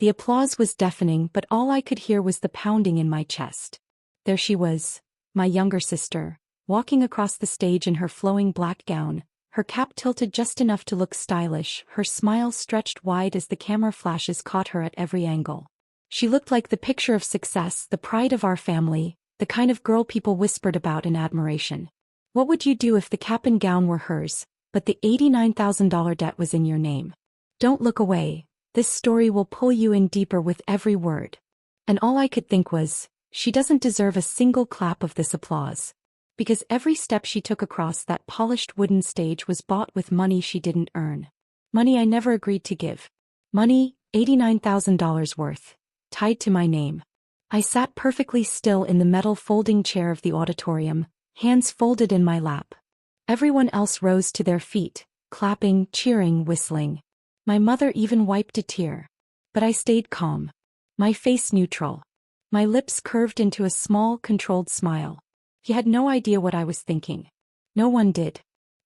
The applause was deafening, but all I could hear was the pounding in my chest. There she was, my younger sister, walking across the stage in her flowing black gown, her cap tilted just enough to look stylish, her smile stretched wide as the camera flashes caught her at every angle. She looked like the picture of success, the pride of our family, the kind of girl people whispered about in admiration. What would you do if the cap and gown were hers, but the $89,000 debt was in your name? Don't look away, this story will pull you in deeper with every word. And all I could think was, she doesn't deserve a single clap of this applause. Because every step she took across that polished wooden stage was bought with money she didn't earn. Money I never agreed to give. Money, $89,000 worth, tied to my name. I sat perfectly still in the metal folding chair of the auditorium, hands folded in my lap. Everyone else rose to their feet, clapping, cheering, whistling. My mother even wiped a tear. But I stayed calm. My face neutral. My lips curved into a small, controlled smile. He had no idea what I was thinking. No one did.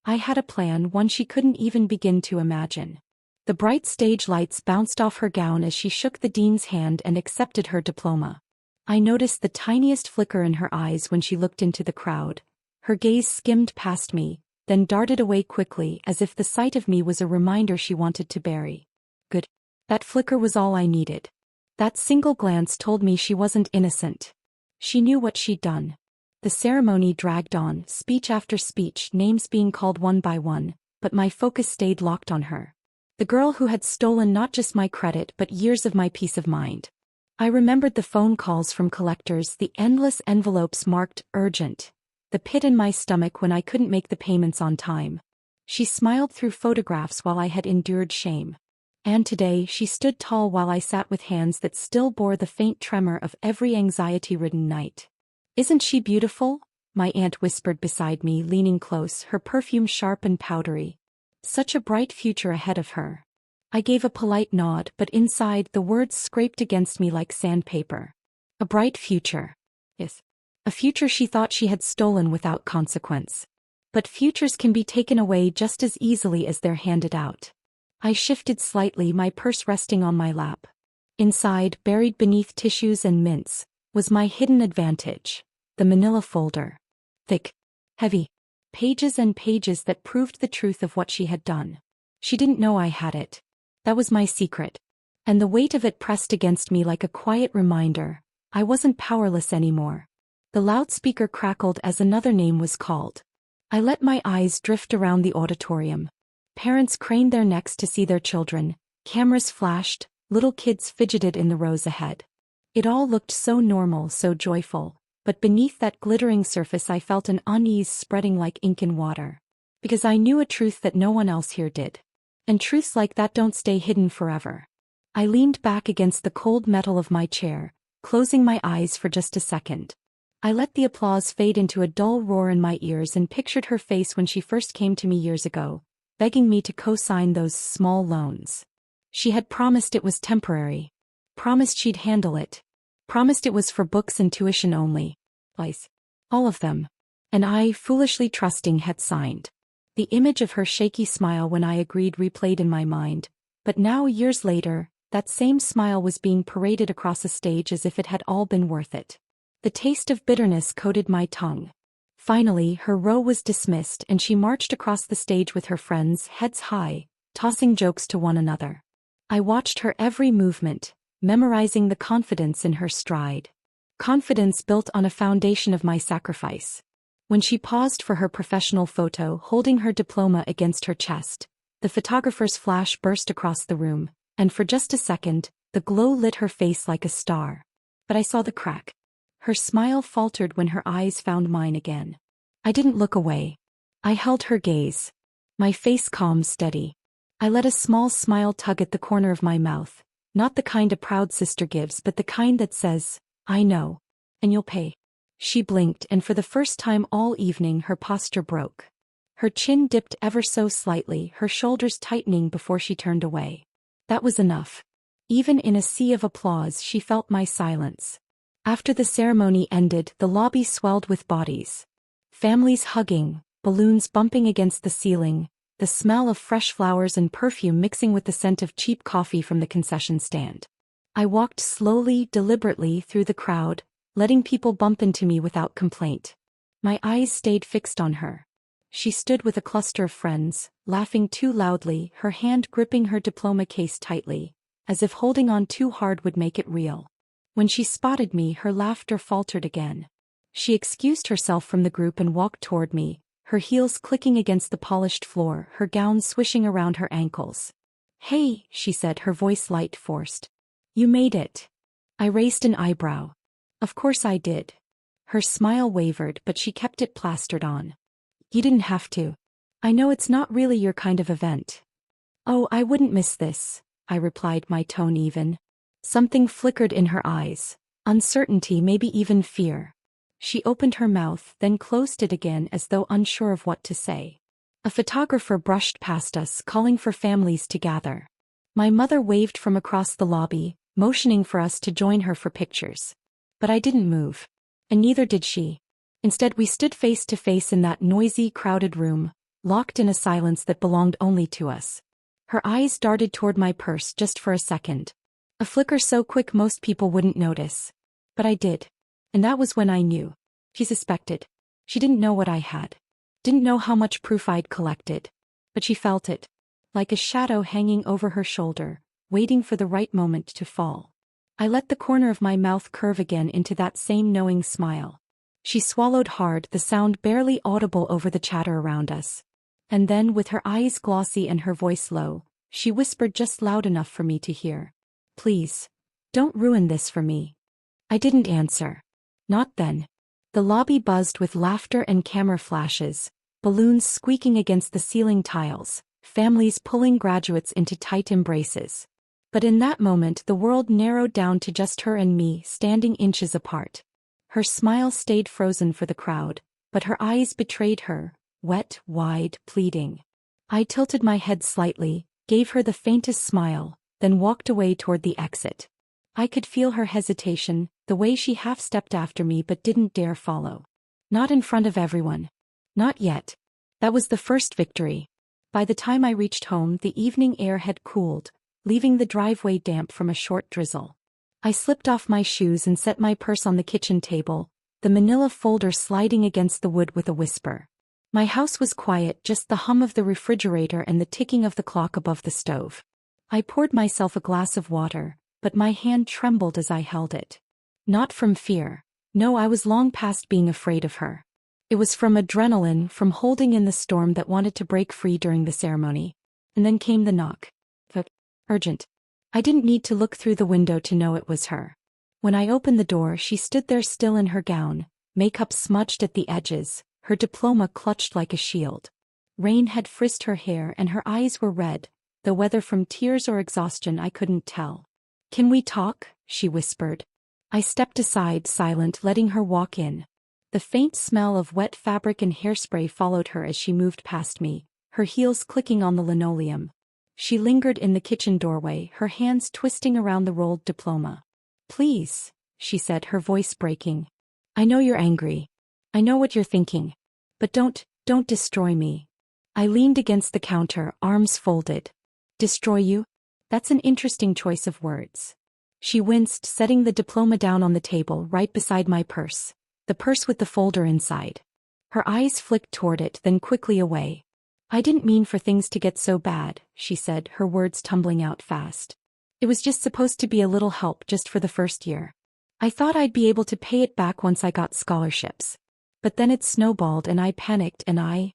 I had a plan, one she couldn't even begin to imagine. The bright stage lights bounced off her gown as she shook the dean's hand and accepted her diploma. I noticed the tiniest flicker in her eyes when she looked into the crowd. Her gaze skimmed past me, then darted away quickly as if the sight of me was a reminder she wanted to bury. Good. That flicker was all I needed. That single glance told me she wasn't innocent. She knew what she'd done. The ceremony dragged on, speech after speech, names being called one by one, but my focus stayed locked on her. The girl who had stolen not just my credit but years of my peace of mind. I remembered the phone calls from collectors, the endless envelopes marked urgent, the pit in my stomach when I couldn't make the payments on time. She smiled through photographs while I had endured shame. And today she stood tall while I sat with hands that still bore the faint tremor of every anxiety-ridden night. "Isn't she beautiful?" my aunt whispered beside me, leaning close, her perfume sharp and powdery. Such a bright future ahead of her. I gave a polite nod, but inside the words scraped against me like sandpaper. A bright future. Yes. A future she thought she had stolen without consequence. But futures can be taken away just as easily as they're handed out. I shifted slightly, my purse resting on my lap. Inside, buried beneath tissues and mints, was my hidden advantage. The manila folder. Thick. Heavy. Pages and pages that proved the truth of what she had done. She didn't know I had it. That was my secret. And the weight of it pressed against me like a quiet reminder. I wasn't powerless anymore. The loudspeaker crackled as another name was called. I let my eyes drift around the auditorium. Parents craned their necks to see their children. Cameras flashed. Little kids fidgeted in the rows ahead. It all looked so normal, so joyful. But beneath that glittering surface I felt an unease spreading like ink in water. Because I knew a truth that no one else here did. And truths like that don't stay hidden forever. I leaned back against the cold metal of my chair, closing my eyes for just a second. I let the applause fade into a dull roar in my ears and pictured her face when she first came to me years ago, begging me to co-sign those small loans. She had promised it was temporary. Promised she'd handle it. Promised it was for books and tuition only. All of them. And I, foolishly trusting, had signed. The image of her shaky smile when I agreed replayed in my mind, but now, years later, that same smile was being paraded across a stage as if it had all been worth it. The taste of bitterness coated my tongue. Finally, her row was dismissed and she marched across the stage with her friends, heads high, tossing jokes to one another. I watched her every movement, memorizing the confidence in her stride. Confidence built on a foundation of my sacrifice. When she paused for her professional photo, holding her diploma against her chest, the photographer's flash burst across the room, and for just a second, the glow lit her face like a star. But I saw the crack. Her smile faltered when her eyes found mine again. I didn't look away. I held her gaze. My face calm, steady. I let a small smile tug at the corner of my mouth, not the kind a proud sister gives but the kind that says, "I know. And you'll pay." She blinked, and for the first time all evening her posture broke. Her chin dipped ever so slightly, her shoulders tightening before she turned away. That was enough. Even in a sea of applause she felt my silence. After the ceremony ended, the lobby swelled with bodies. Families hugging, balloons bumping against the ceiling, the smell of fresh flowers and perfume mixing with the scent of cheap coffee from the concession stand. I walked slowly, deliberately through the crowd, letting people bump into me without complaint. My eyes stayed fixed on her. She stood with a cluster of friends, laughing too loudly, her hand gripping her diploma case tightly, as if holding on too hard would make it real. When she spotted me, her laughter faltered again. She excused herself from the group and walked toward me, her heels clicking against the polished floor, her gown swishing around her ankles. "Hey," she said, her voice light, forced. "You made it." I raised an eyebrow. "Of course I did." Her smile wavered, but she kept it plastered on. "You didn't have to. I know it's not really your kind of event." "Oh, I wouldn't miss this," I replied, my tone even. Something flickered in her eyes. Uncertainty, maybe even fear. She opened her mouth, then closed it again as though unsure of what to say. A photographer brushed past us, calling for families to gather. My mother waved from across the lobby, motioning for us to join her for pictures. But I didn't move. And neither did she. Instead, we stood face to face in that noisy, crowded room, locked in a silence that belonged only to us. Her eyes darted toward my purse just for a second. A flicker so quick most people wouldn't notice. But I did. And that was when I knew. She suspected. She didn't know what I had. Didn't know how much proof I'd collected. But she felt it. Like a shadow hanging over her shoulder, waiting for the right moment to fall. I let the corner of my mouth curve again into that same knowing smile. She swallowed hard, the sound barely audible over the chatter around us. And then, with her eyes glossy and her voice low, she whispered just loud enough for me to hear. "Please, don't ruin this for me." I didn't answer. Not then. The lobby buzzed with laughter and camera flashes, balloons squeaking against the ceiling tiles, families pulling graduates into tight embraces. But in that moment the world narrowed down to just her and me, standing inches apart. Her smile stayed frozen for the crowd, but her eyes betrayed her, wet, wide, pleading. I tilted my head slightly, gave her the faintest smile, then walked away toward the exit. I could feel her hesitation, the way she half-stepped after me but didn't dare follow. Not in front of everyone. Not yet. That was the first victory. By the time I reached home, the evening air had cooled, leaving the driveway damp from a short drizzle. I slipped off my shoes and set my purse on the kitchen table, the manila folder sliding against the wood with a whisper. My house was quiet, just the hum of the refrigerator and the ticking of the clock above the stove. I poured myself a glass of water, but my hand trembled as I held it. Not from fear. No, I was long past being afraid of her. It was from adrenaline, from holding in the storm that wanted to break free during the ceremony. And then came the knock. Urgent. I didn't need to look through the window to know it was her. When I opened the door, she stood there still in her gown, makeup smudged at the edges, her diploma clutched like a shield. Rain had frisked her hair and her eyes were red, though whether from tears or exhaustion I couldn't tell. "Can we talk?" she whispered. I stepped aside, silent, letting her walk in. The faint smell of wet fabric and hairspray followed her as she moved past me, her heels clicking on the linoleum. She lingered in the kitchen doorway, her hands twisting around the rolled diploma. "Please," she said, her voice breaking. "I know you're angry. I know what you're thinking. But don't destroy me." I leaned against the counter, arms folded. "Destroy you? That's an interesting choice of words." She winced, setting the diploma down on the table right beside my purse, the purse with the folder inside. Her eyes flicked toward it, then quickly away. "I didn't mean for things to get so bad," she said, her words tumbling out fast. "It was just supposed to be a little help just for the first year. I thought I'd be able to pay it back once I got scholarships. But then it snowballed and I panicked and I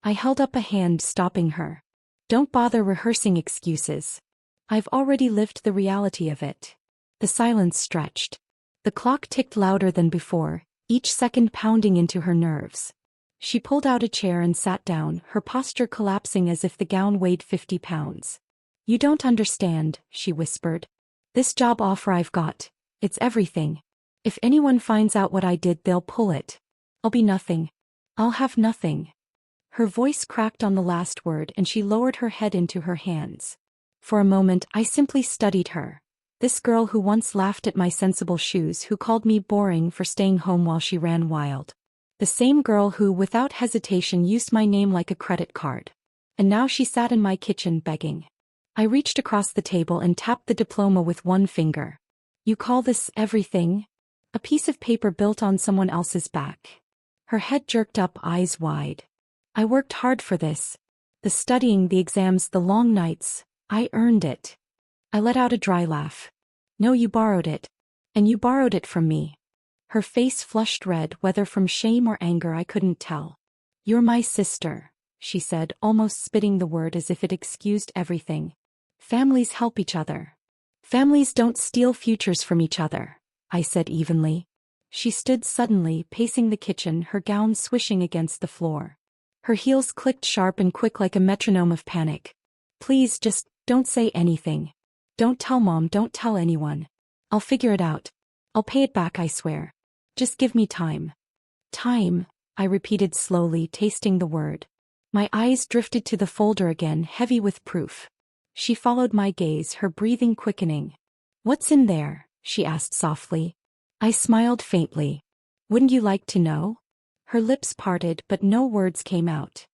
held up a hand, stopping her. "Don't bother rehearsing excuses. I've already lived the reality of it." The silence stretched. The clock ticked louder than before, each second pounding into her nerves. She pulled out a chair and sat down, her posture collapsing as if the gown weighed 50 pounds. "You don't understand," she whispered. "This job offer I've got, it's everything. If anyone finds out what I did, they'll pull it. I'll be nothing. I'll have nothing." Her voice cracked on the last word and she lowered her head into her hands. For a moment, I simply studied her. This girl who once laughed at my sensible shoes, who called me boring for staying home while she ran wild. The same girl who, without hesitation, used my name like a credit card. And now she sat in my kitchen begging. I reached across the table and tapped the diploma with one finger. You call this everything? A piece of paper built on someone else's back. Her head jerked up, eyes wide. I worked hard for this. The studying, the exams, the long nights. I earned it. I let out a dry laugh. No, you borrowed it. And you borrowed it from me. Her face flushed red, whether from shame or anger I couldn't tell. You're my sister, she said, almost spitting the word as if it excused everything. Families help each other. Families don't steal futures from each other, I said evenly. She stood suddenly, pacing the kitchen, her gown swishing against the floor. Her heels clicked sharp and quick like a metronome of panic. Please, just don't say anything. Don't tell Mom, don't tell anyone. I'll figure it out. I'll pay it back, I swear. Just give me time. Time, I repeated slowly, tasting the word. My eyes drifted to the folder again, heavy with proof. She followed my gaze, her breathing quickening. What's in there? She asked softly. I smiled faintly. Wouldn't you like to know? Her lips parted, but no words came out.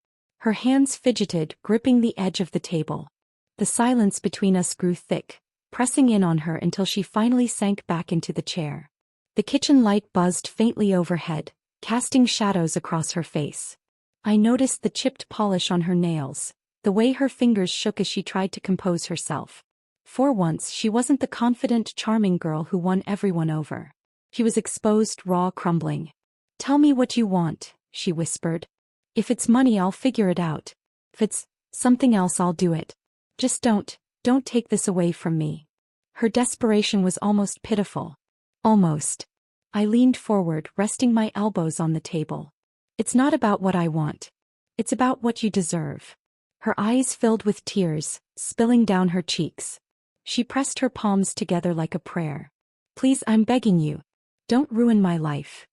Her hands fidgeted, gripping the edge of the table. The silence between us grew thick, pressing in on her until she finally sank back into the chair. The kitchen light buzzed faintly overhead, casting shadows across her face. I noticed the chipped polish on her nails, the way her fingers shook as she tried to compose herself. For once, she wasn't the confident, charming girl who won everyone over. She was exposed, raw, crumbling. Tell me what you want, she whispered. If it's money, I'll figure it out. If it's something else, I'll do it. Just don't take this away from me. Her desperation was almost pitiful. Almost. I leaned forward, resting my elbows on the table. It's not about what I want. It's about what you deserve. Her eyes filled with tears, spilling down her cheeks. She pressed her palms together like a prayer. Please, I'm begging you. Don't ruin my life.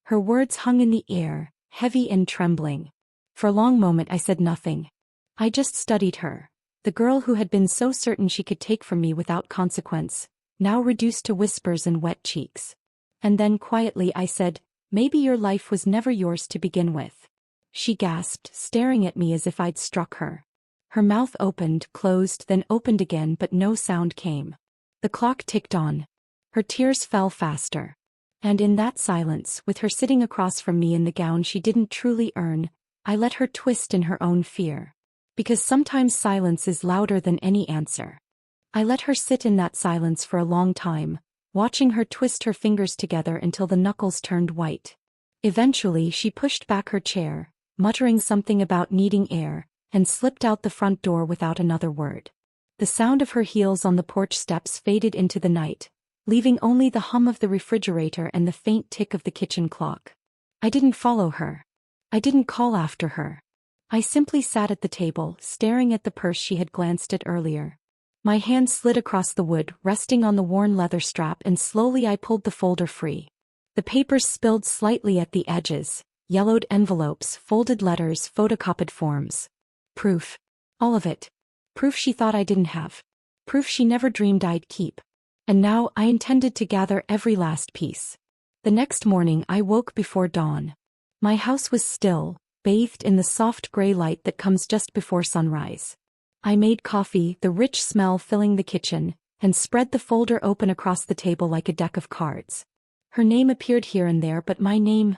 Her words hung in the air, heavy and trembling. For a long moment I said nothing. I just studied her. The girl who had been so certain she could take from me without consequence, now reduced to whispers and wet cheeks. And then quietly I said, maybe your life was never yours to begin with. She gasped, staring at me as if I'd struck her. Her mouth opened, closed, then opened again, but no sound came. The clock ticked on. Her tears fell faster. And in that silence, with her sitting across from me in the gown she didn't truly earn, I let her twist in her own fear. Because sometimes silence is louder than any answer. I let her sit in that silence for a long time, watching her twist her fingers together until the knuckles turned white. Eventually she pushed back her chair, muttering something about needing air, and slipped out the front door without another word. The sound of her heels on the porch steps faded into the night, leaving only the hum of the refrigerator and the faint tick of the kitchen clock. I didn't follow her. I didn't call after her. I simply sat at the table, staring at the purse she had glanced at earlier. My hand slid across the wood, resting on the worn leather strap, and slowly I pulled the folder free. The papers spilled slightly at the edges, yellowed envelopes, folded letters, photocopied forms. Proof. All of it. Proof she thought I didn't have. Proof she never dreamed I'd keep. And now I intended to gather every last piece. The next morning I woke before dawn. My house was still, bathed in the soft gray light that comes just before sunrise. I made coffee, the rich smell filling the kitchen, and spread the folder open across the table like a deck of cards. Her name appeared here and there, but my name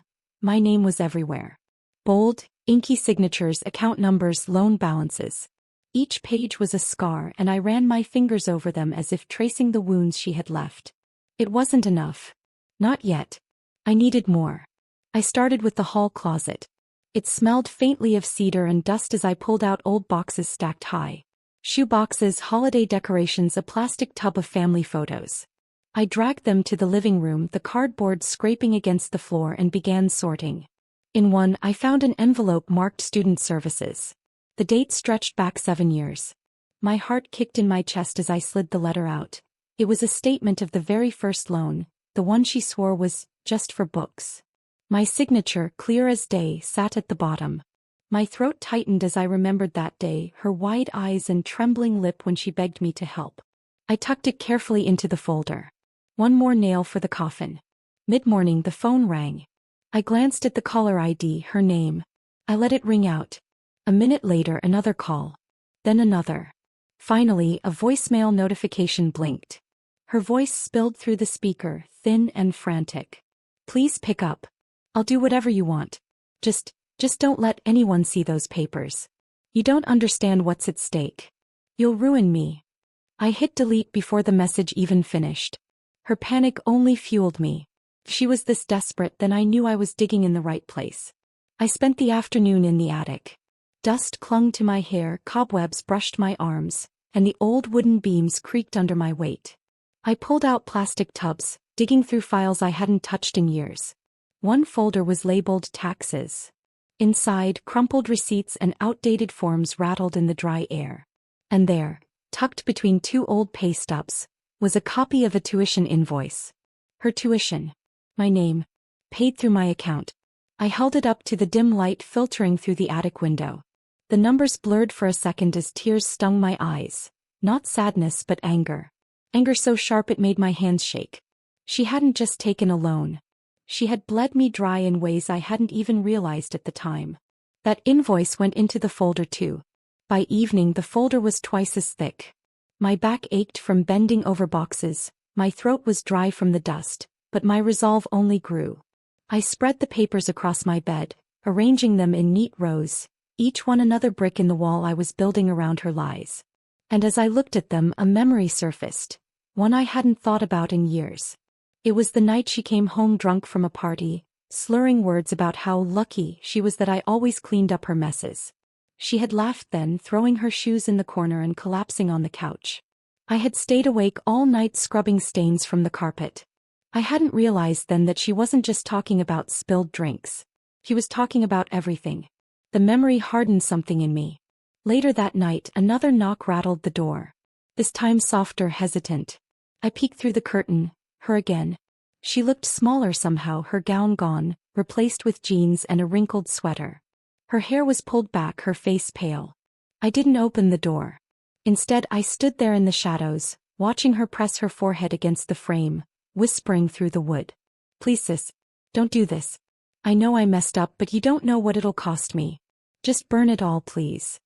was everywhere. Bold, inky signatures, account numbers, loan balances. Each page was a scar, and I ran my fingers over them as if tracing the wounds she had left. It wasn't enough. Not yet. I needed more. I started with the hall closet. It smelled faintly of cedar and dust as I pulled out old boxes stacked high. Shoe boxes, holiday decorations, a plastic tub of family photos. I dragged them to the living room, the cardboard scraping against the floor, and began sorting. In one, I found an envelope marked Student Services. The date stretched back 7 years. My heart kicked in my chest as I slid the letter out. It was a statement of the very first loan, the one she swore was just for books. My signature, clear as day, sat at the bottom. My throat tightened as I remembered that day, her wide eyes and trembling lip when she begged me to help. I tucked it carefully into the folder. One more nail for the coffin. Mid-morning the phone rang. I glanced at the caller ID, her name. I let it ring out. A minute later another call. Then another. Finally, a voicemail notification blinked. Her voice spilled through the speaker, thin and frantic. "Please pick up. I'll do whatever you want. Just don't let anyone see those papers. You don't understand what's at stake. You'll ruin me." I hit delete before the message even finished. Her panic only fueled me. If she was this desperate, then I knew I was digging in the right place. I spent the afternoon in the attic. Dust clung to my hair, cobwebs brushed my arms, and the old wooden beams creaked under my weight. I pulled out plastic tubs, digging through files I hadn't touched in years. One folder was labeled taxes. Inside, crumpled receipts and outdated forms rattled in the dry air. And there, tucked between two old pay stubs, was a copy of a tuition invoice. Her tuition. My name. Paid through my account. I held it up to the dim light filtering through the attic window. The numbers blurred for a second as tears stung my eyes. Not sadness but anger. Anger so sharp it made my hands shake. She hadn't just taken a loan. She had bled me dry in ways I hadn't even realized at the time. That invoice went into the folder too. By evening the folder was twice as thick. My back ached from bending over boxes, my throat was dry from the dust, but my resolve only grew. I spread the papers across my bed, arranging them in neat rows, each one another brick in the wall I was building around her lies. And as I looked at them, a memory surfaced, one I hadn't thought about in years. It was the night she came home drunk from a party, slurring words about how lucky she was that I always cleaned up her messes. She had laughed then, throwing her shoes in the corner and collapsing on the couch. I had stayed awake all night scrubbing stains from the carpet. I hadn't realized then that she wasn't just talking about spilled drinks. She was talking about everything. The memory hardened something in me. Later that night, another knock rattled the door. This time softer, hesitant. I peeked through the curtain, her again. She looked smaller somehow, her gown gone, replaced with jeans and a wrinkled sweater. Her hair was pulled back, her face pale. I didn't open the door. Instead, I stood there in the shadows, watching her press her forehead against the frame, whispering through the wood. "Please sis, don't do this. I know I messed up, but you don't know what it'll cost me. Just burn it all, please.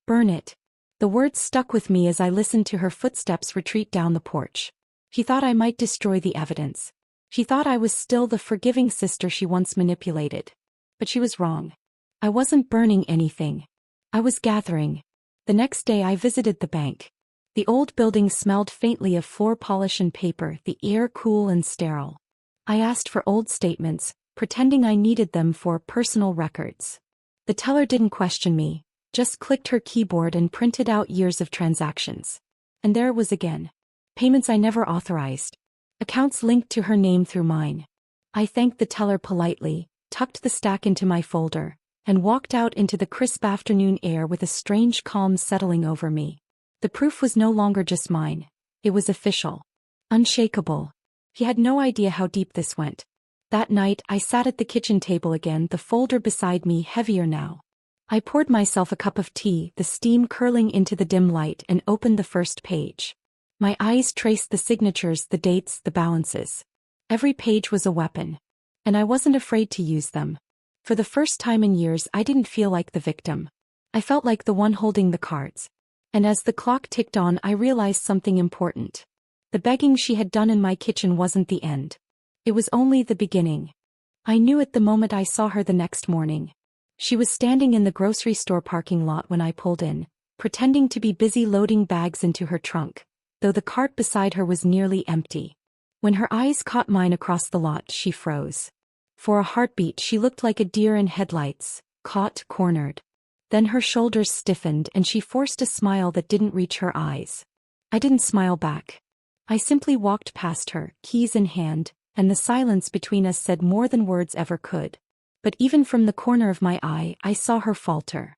Burn it." The words stuck with me as I listened to her footsteps retreat down the porch. She thought I might destroy the evidence. She thought I was still the forgiving sister she once manipulated. But she was wrong. I wasn't burning anything. I was gathering. The next day I visited the bank. The old building smelled faintly of floor polish and paper, the air cool and sterile. I asked for old statements, pretending I needed them for personal records. The teller didn't question me, just clicked her keyboard and printed out years of transactions. And there it was again. Payments I never authorized. Accounts linked to her name through mine. I thanked the teller politely, tucked the stack into my folder, and walked out into the crisp afternoon air with a strange calm settling over me. The proof was no longer just mine. It was official. Unshakable. He had no idea how deep this went. That night I sat at the kitchen table again, the folder beside me heavier now. I poured myself a cup of tea, the steam curling into the dim light, and opened the first page. My eyes traced the signatures, the dates, the balances. Every page was a weapon. And I wasn't afraid to use them. For the first time in years I didn't feel like the victim. I felt like the one holding the cards. And as the clock ticked on I realized something important. The begging she had done in my kitchen wasn't the end. It was only the beginning. I knew it the moment I saw her the next morning. She was standing in the grocery store parking lot when I pulled in, pretending to be busy loading bags into her trunk, though the cart beside her was nearly empty. When her eyes caught mine across the lot, she froze. For a heartbeat she looked like a deer in headlights, caught, cornered. Then her shoulders stiffened and she forced a smile that didn't reach her eyes. I didn't smile back. I simply walked past her, keys in hand, and the silence between us said more than words ever could. But even from the corner of my eye, I saw her falter.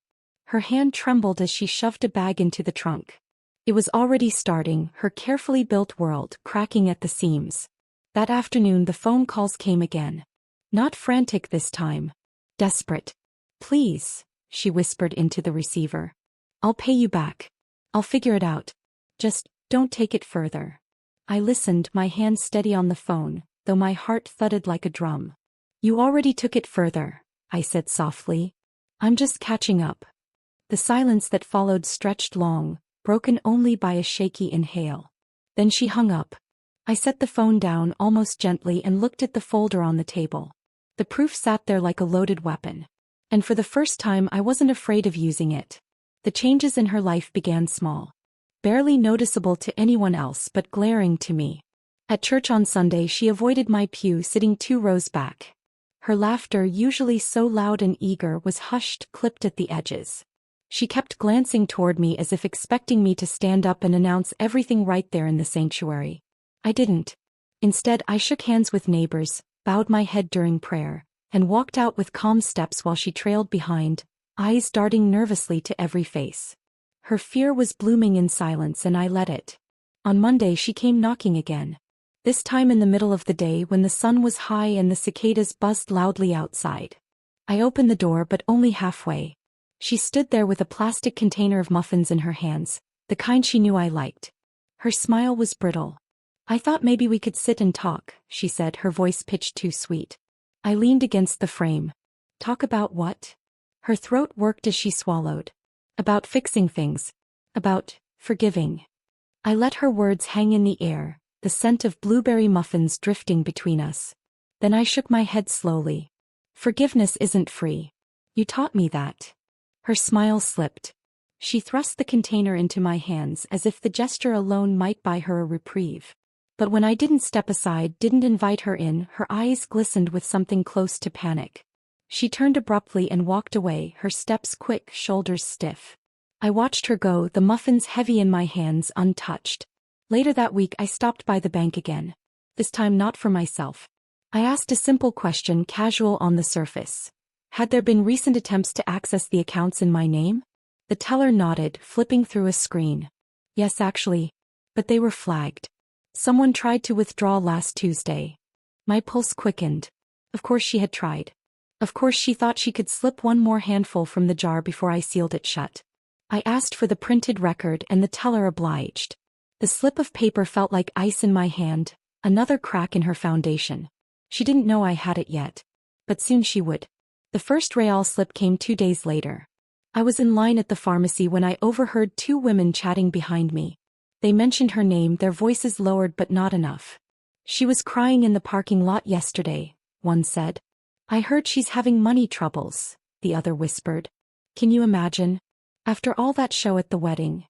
Her hand trembled as she shoved a bag into the trunk. It was already starting, her carefully built world cracking at the seams. That afternoon the phone calls came again. Not frantic this time. Desperate. "Please," she whispered into the receiver. "I'll pay you back. I'll figure it out. Just don't take it further." I listened, my hand steady on the phone, though my heart thudded like a drum. "You already took it further," I said softly. "I'm just catching up." The silence that followed stretched long, broken only by a shaky inhale. Then she hung up. I set the phone down almost gently and looked at the folder on the table. The proof sat there like a loaded weapon. And for the first time I wasn't afraid of using it. The changes in her life began small. Barely noticeable to anyone else but glaring to me. At church on Sunday she avoided my pew, sitting 2 rows back. Her laughter, usually so loud and eager, was hushed, clipped at the edges. She kept glancing toward me as if expecting me to stand up and announce everything right there in the sanctuary. I didn't. Instead, I shook hands with neighbors, bowed my head during prayer, and walked out with calm steps while she trailed behind, eyes darting nervously to every face. Her fear was blooming in silence and I let it. On Monday she came knocking again. This time in the middle of the day when the sun was high and the cicadas buzzed loudly outside. I opened the door but only halfway. She stood there with a plastic container of muffins in her hands, the kind she knew I liked. Her smile was brittle. "I thought maybe we could sit and talk," she said, her voice pitched too sweet. I leaned against the frame. "Talk about what?" Her throat worked as she swallowed. "About fixing things. About forgiving." I let her words hang in the air, the scent of blueberry muffins drifting between us. Then I shook my head slowly. "Forgiveness isn't free. You taught me that." Her smile slipped. She thrust the container into my hands as if the gesture alone might buy her a reprieve. But when I didn't step aside, didn't invite her in, her eyes glistened with something close to panic. She turned abruptly and walked away, her steps quick, shoulders stiff. I watched her go, the muffins heavy in my hands, untouched. Later that week I stopped by the bank again. This time not for myself. I asked a simple question, casual on the surface. Had there been recent attempts to access the accounts in my name? The teller nodded, flipping through a screen. "Yes, actually. But they were flagged. Someone tried to withdraw last Tuesday." My pulse quickened. Of course she had tried. Of course she thought she could slip one more handful from the jar before I sealed it shut. I asked for the printed record and the teller obliged. The slip of paper felt like ice in my hand, another crack in her foundation. She didn't know I had it yet. But soon she would. The first real slip came 2 days later. I was in line at the pharmacy when I overheard 2 women chatting behind me. They mentioned her name, their voices lowered but not enough. "She was crying in the parking lot yesterday," one said. "I heard she's having money troubles," the other whispered. Can you imagine? After all that show at the wedding.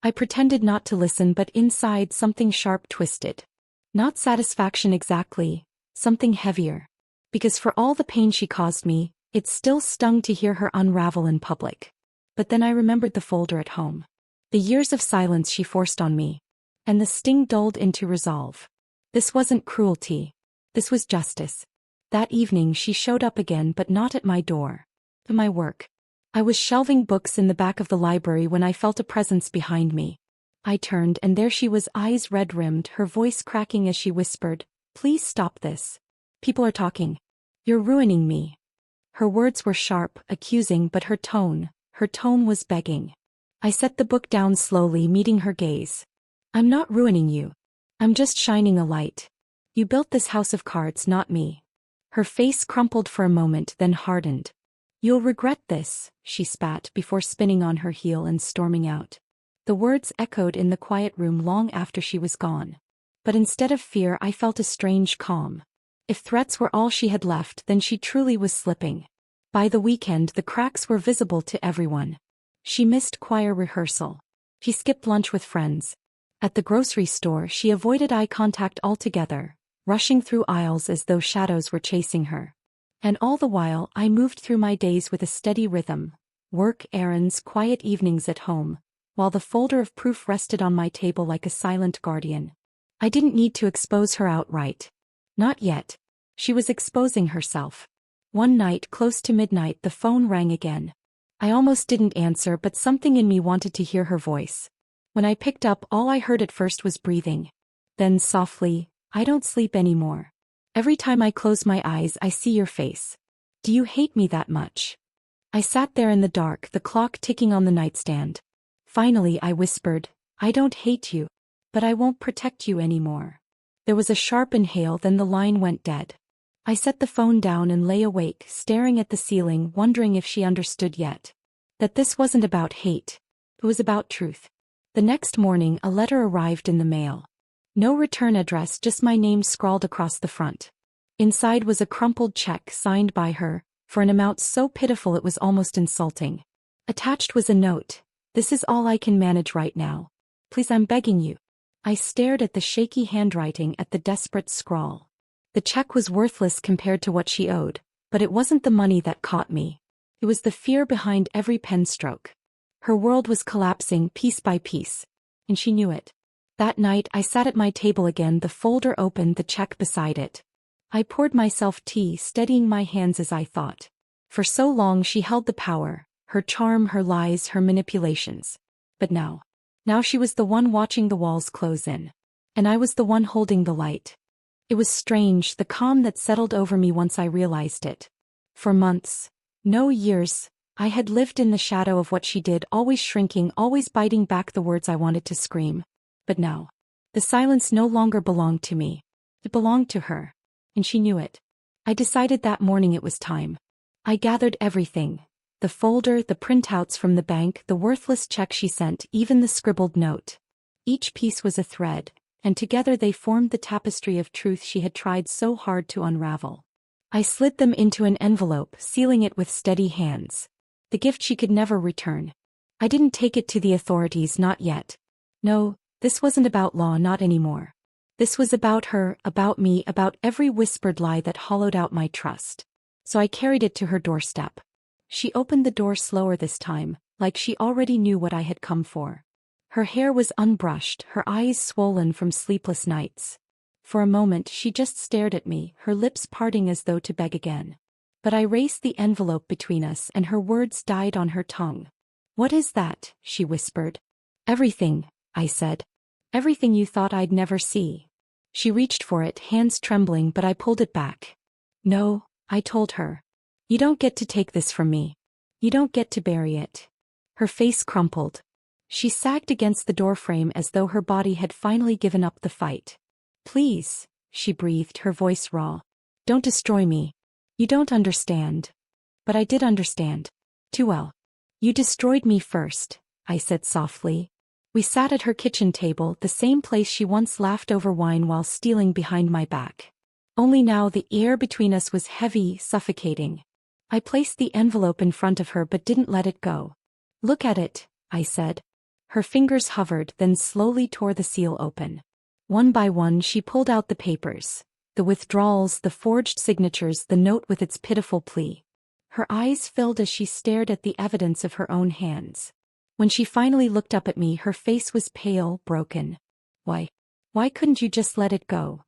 I pretended not to listen, but inside something sharp twisted. Not satisfaction exactly, something heavier. Because for all the pain she caused me, it still stung to hear her unravel in public. But then I remembered the folder at home. The years of silence she forced on me. And the sting dulled into resolve. This wasn't cruelty. This was justice. That evening she showed up again, but not at my door. To my work. I was shelving books in the back of the library when I felt a presence behind me. I turned and there she was, eyes red-rimmed, her voice cracking as she whispered, "Please stop this. People are talking. You're ruining me." Her words were sharp, accusing, but her tone was begging. I set the book down slowly, meeting her gaze. "I'm not ruining you. I'm just shining a light. You built this house of cards, not me." Her face crumpled for a moment, then hardened. "You'll regret this," she spat before spinning on her heel and storming out. The words echoed in the quiet room long after she was gone. But instead of fear, I felt a strange calm. If threats were all she had left, then she truly was slipping. By the weekend, the cracks were visible to everyone. She missed choir rehearsal. She skipped lunch with friends. At the grocery store, she avoided eye contact altogether, rushing through aisles as though shadows were chasing her. And all the while, I moved through my days with a steady rhythm. Work, errands, quiet evenings at home, while the folder of proof rested on my table like a silent guardian. I didn't need to expose her outright. Not yet. She was exposing herself. One night, close to midnight, the phone rang again. I almost didn't answer, but something in me wanted to hear her voice. When I picked up, all I heard at first was breathing. Then softly, "I don't sleep anymore. Every time I close my eyes, I see your face. Do you hate me that much?" I sat there in the dark, the clock ticking on the nightstand. Finally, I whispered, "I don't hate you. But I won't protect you anymore." There was a sharp inhale, then the line went dead. I set the phone down and lay awake, staring at the ceiling, wondering if she understood yet. That this wasn't about hate. It was about truth. The next morning, a letter arrived in the mail. No return address, just my name scrawled across the front. Inside was a crumpled check signed by her, for an amount so pitiful it was almost insulting. Attached was a note. "This is all I can manage right now. Please, I'm begging you." I stared at the shaky handwriting, at the desperate scrawl. The check was worthless compared to what she owed, but it wasn't the money that caught me. It was the fear behind every pen stroke. Her world was collapsing piece by piece, and she knew it. That night I sat at my table again, the folder open, the check beside it. I poured myself tea, steadying my hands as I thought. For so long she held the power, her charm, her lies, her manipulations. But now she was the one watching the walls close in. And I was the one holding the light. It was strange, the calm that settled over me once I realized it. For months, no years, I had lived in the shadow of what she did, always shrinking, always biting back the words I wanted to scream. But now, the silence no longer belonged to me. It belonged to her. And she knew it. I decided that morning it was time. I gathered everything. The folder, the printouts from the bank, the worthless check she sent, even the scribbled note. Each piece was a thread, and together they formed the tapestry of truth she had tried so hard to unravel. I slid them into an envelope, sealing it with steady hands. The gift she could never return. I didn't take it to the authorities, not yet. No, this wasn't about law, not anymore. This was about her, about me, about every whispered lie that hollowed out my trust. So I carried it to her doorstep. She opened the door slower this time, like she already knew what I had come for. Her hair was unbrushed, her eyes swollen from sleepless nights. For a moment she just stared at me, her lips parting as though to beg again. But I raised the envelope between us and her words died on her tongue. "What is that?" she whispered. "Everything," I said. "Everything you thought I'd never see." She reached for it, hands trembling, but I pulled it back. "No," I told her. "You don't get to take this from me. You don't get to bury it." Her face crumpled. She sagged against the doorframe as though her body had finally given up the fight. "Please," she breathed, her voice raw. "Don't destroy me. You don't understand." But I did understand. Too well. "You destroyed me first," I said softly. We sat at her kitchen table, the same place she once laughed over wine while stealing behind my back. Only now the air between us was heavy, suffocating. I placed the envelope in front of her but didn't let it go. "Look at it," I said. Her fingers hovered, then slowly tore the seal open. One by one she pulled out the papers. The withdrawals, the forged signatures, the note with its pitiful plea. Her eyes filled as she stared at the evidence of her own hands. When she finally looked up at me, her face was pale, broken. Why couldn't you just let it go?"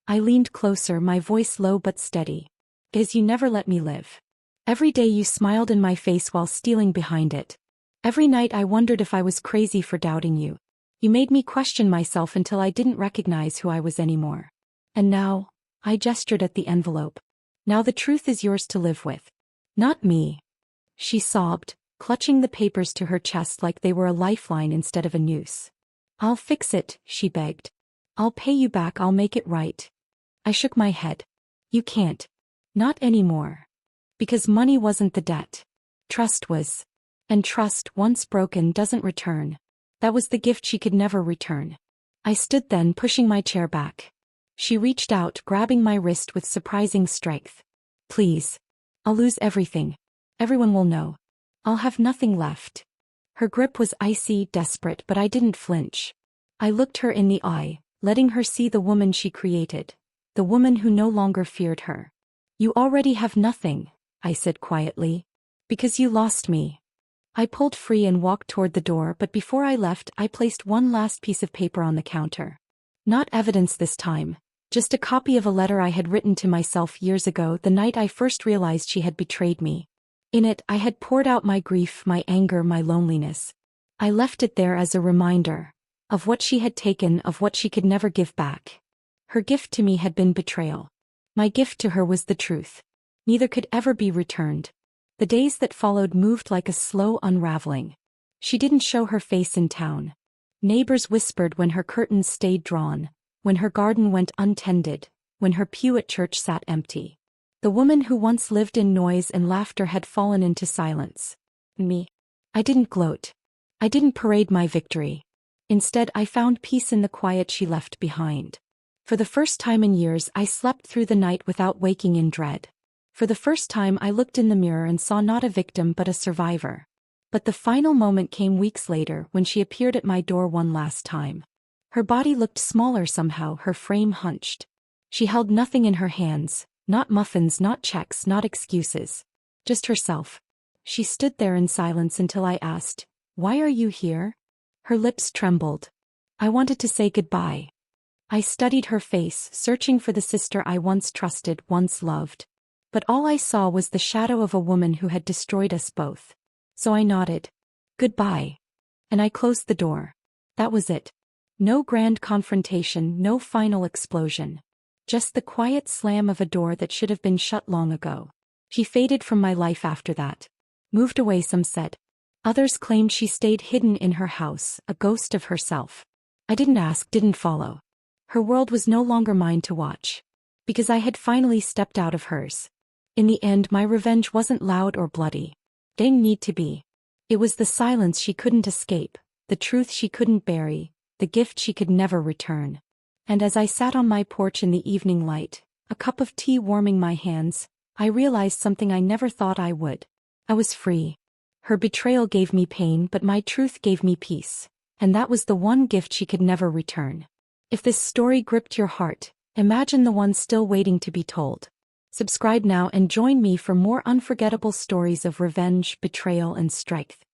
I leaned closer, my voice low but steady. "'Cause you never let me live. Every day you smiled in my face while stealing behind it. Every night I wondered if I was crazy for doubting you. You made me question myself until I didn't recognize who I was anymore. And now," I gestured at the envelope. "Now the truth is yours to live with. Not me." She sobbed, clutching the papers to her chest like they were a lifeline instead of a noose. "I'll fix it," she begged. "I'll pay you back, I'll make it right." I shook my head. "You can't. Not anymore. Because money wasn't the debt. Trust was. And trust, once broken, doesn't return. That was the gift she could never return." I stood then, pushing my chair back. She reached out, grabbing my wrist with surprising strength. "Please. I'll lose everything. Everyone will know. I'll have nothing left." Her grip was icy, desperate, but I didn't flinch. I looked her in the eye, letting her see the woman she created, the woman who no longer feared her. "You already have nothing," I said quietly. "Because you lost me." I pulled free and walked toward the door, but before I left I placed one last piece of paper on the counter. Not evidence this time, just a copy of a letter I had written to myself years ago, the night I first realized she had betrayed me. In it I had poured out my grief, my anger, my loneliness. I left it there as a reminder of what she had taken, of what she could never give back. Her gift to me had been betrayal. My gift to her was the truth. Neither could ever be returned. The days that followed moved like a slow unraveling. She didn't show her face in town. Neighbors whispered when her curtains stayed drawn, when her garden went untended, when her pew at church sat empty. The woman who once lived in noise and laughter had fallen into silence. Me. I didn't gloat. I didn't parade my victory. Instead, I found peace in the quiet she left behind. For the first time in years, I slept through the night without waking in dread. For the first time, I looked in the mirror and saw not a victim but a survivor. But the final moment came weeks later when she appeared at my door one last time. Her body looked smaller somehow, her frame hunched. She held nothing in her hands, not muffins, not checks, not excuses. Just herself. She stood there in silence until I asked, "Why are you here?" Her lips trembled. I wanted to say goodbye. I studied her face, searching for the sister I once trusted, once loved. But all I saw was the shadow of a woman who had destroyed us both. So I nodded. Goodbye. And I closed the door. That was it. No grand confrontation, no final explosion. Just the quiet slam of a door that should have been shut long ago. She faded from my life after that. Moved away, some said. Others claimed she stayed hidden in her house, a ghost of herself. I didn't ask, didn't follow. Her world was no longer mine to watch. Because I had finally stepped out of hers. In the end, my revenge wasn't loud or bloody. Didn't need to be. It was the silence she couldn't escape, the truth she couldn't bury, the gift she could never return. And as I sat on my porch in the evening light, a cup of tea warming my hands, I realized something I never thought I would. I was free. Her betrayal gave me pain, but my truth gave me peace. And that was the one gift she could never return. If this story gripped your heart, imagine the one still waiting to be told. Subscribe now and join me for more unforgettable stories of revenge, betrayal, and strength.